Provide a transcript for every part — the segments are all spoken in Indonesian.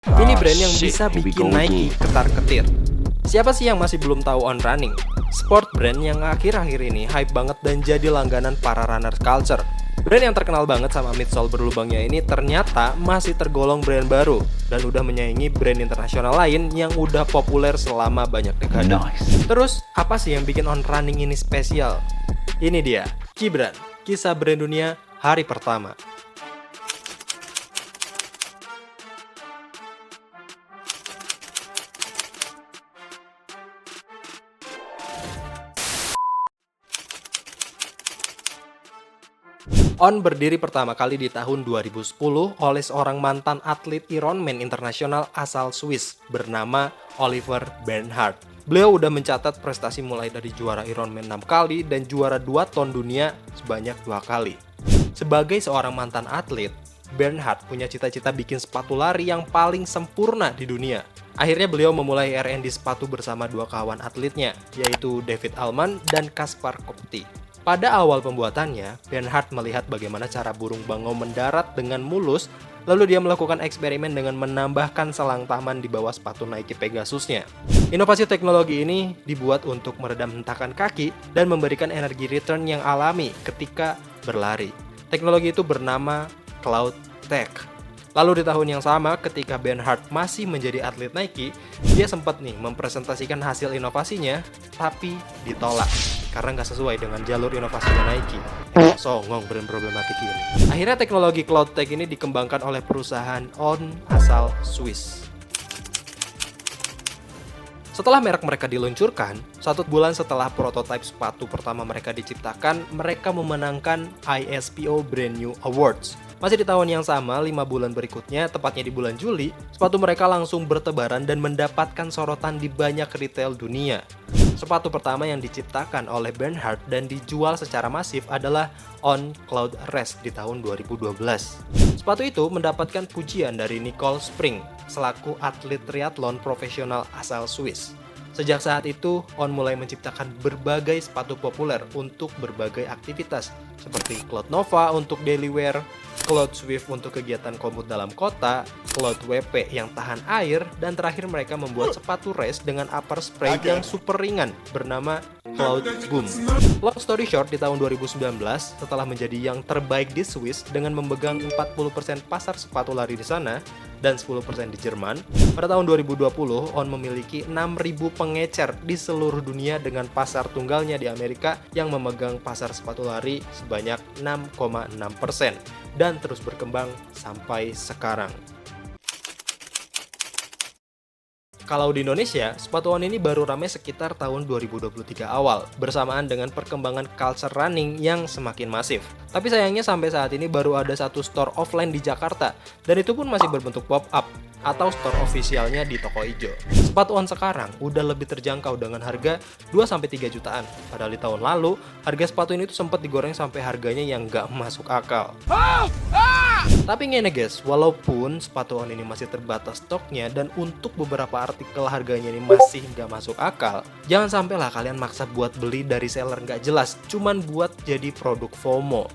Ini brand yang bisa bikin Nike ketar-ketir. Siapa sih yang masih belum tahu On Running? Sport brand yang akhir-akhir ini hype banget dan jadi langganan para runners culture. Brand yang terkenal banget sama midsole berlubangnya ini ternyata masih tergolong brand baru dan udah menyaingi brand internasional lain yang udah populer selama banyak dekade. Terus, apa sih yang bikin On Running ini spesial? Ini dia, Kibran, kisah brand dunia hari pertama. On berdiri pertama kali di tahun 2010 oleh seorang mantan atlet Ironman internasional asal Swiss bernama Oliver Bernhard. Beliau udah mencatat prestasi mulai dari juara Ironman 6 kali dan juara 2 ton dunia sebanyak 2 kali. Sebagai seorang mantan atlet, Bernhard punya cita-cita bikin sepatu lari yang paling sempurna di dunia. Akhirnya beliau memulai R&D sepatu bersama dua kawan atletnya, yaitu David Allman dan Kaspar Kopti. Pada awal pembuatannya, Bernhard melihat bagaimana cara burung bangau mendarat dengan mulus, lalu dia melakukan eksperimen dengan menambahkan selang taman di bawah sepatu Nike Pegasusnya. Inovasi teknologi ini dibuat untuk meredam hentakan kaki dan memberikan energi return yang alami ketika berlari. Teknologi itu bernama Cloud Tech. Lalu di tahun yang sama, ketika Bernhard masih menjadi atlet Nike, dia sempat mempresentasikan hasil inovasinya, tapi ditolak karena nggak sesuai dengan jalur inovasinya Nike. Songong brand problematik ini. Akhirnya teknologi Cloud Tech ini dikembangkan oleh perusahaan On asal Swiss. Setelah merek mereka diluncurkan, 1 bulan setelah prototipe sepatu pertama mereka diciptakan, mereka memenangkan ISPO Brand New Awards. Masih di tahun yang sama, 5 bulan berikutnya, tepatnya di bulan Juli, sepatu mereka langsung bertebaran dan mendapatkan sorotan di banyak retail dunia. Sepatu pertama yang diciptakan oleh Bernhard dan dijual secara masif adalah On Cloud Rest di tahun 2012. Sepatu itu mendapatkan pujian dari Nicole Spring, selaku atlet triathlon profesional asal Swiss. Sejak saat itu, On mulai menciptakan berbagai sepatu populer untuk berbagai aktivitas, seperti Cloud Nova untuk daily wear, Cloud Swift untuk kegiatan komut dalam kota, Cloud WP yang tahan air, dan terakhir mereka membuat sepatu race dengan upper spray yang super ringan bernama Cloud Boom. Long story short, di tahun 2019, setelah menjadi yang terbaik di Swiss dengan memegang 40% pasar sepatu lari di sana dan 10% di Jerman, pada tahun 2020 On memiliki 6.000 pengecer di seluruh dunia dengan pasar tunggalnya di Amerika yang memegang pasar sepatu lari sebanyak 6,6% dan terus berkembang sampai sekarang. Kalau di Indonesia, sepatu On ini baru ramai sekitar tahun 2023 awal, bersamaan dengan perkembangan culture running yang semakin masif. Tapi sayangnya sampai saat ini baru ada 1 store offline di Jakarta, dan itu pun masih berbentuk pop-up, atau store officialnya di toko hijau. Sepatu On sekarang udah lebih terjangkau dengan harga 2-3 jutaan, padahal di tahun lalu, harga sepatu ini tuh sempat digoreng sampai harganya yang nggak masuk akal. Tapi ngene guys, walaupun sepatu On ini masih terbatas stoknya dan untuk beberapa artikel harganya ini masih nggak masuk akal, jangan sampailah kalian maksa buat beli dari seller nggak jelas, cuman buat jadi produk FOMO.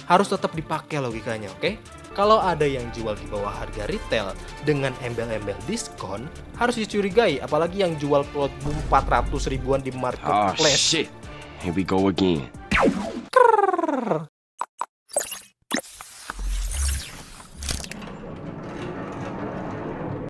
Harus tetap dipakai logikanya, oke? Kalau ada yang jual di bawah harga retail dengan embel-embel diskon, harus dicurigai, apalagi yang jual Cloud Boom 400 ribuan di marketplace. Oh shit, here we go again.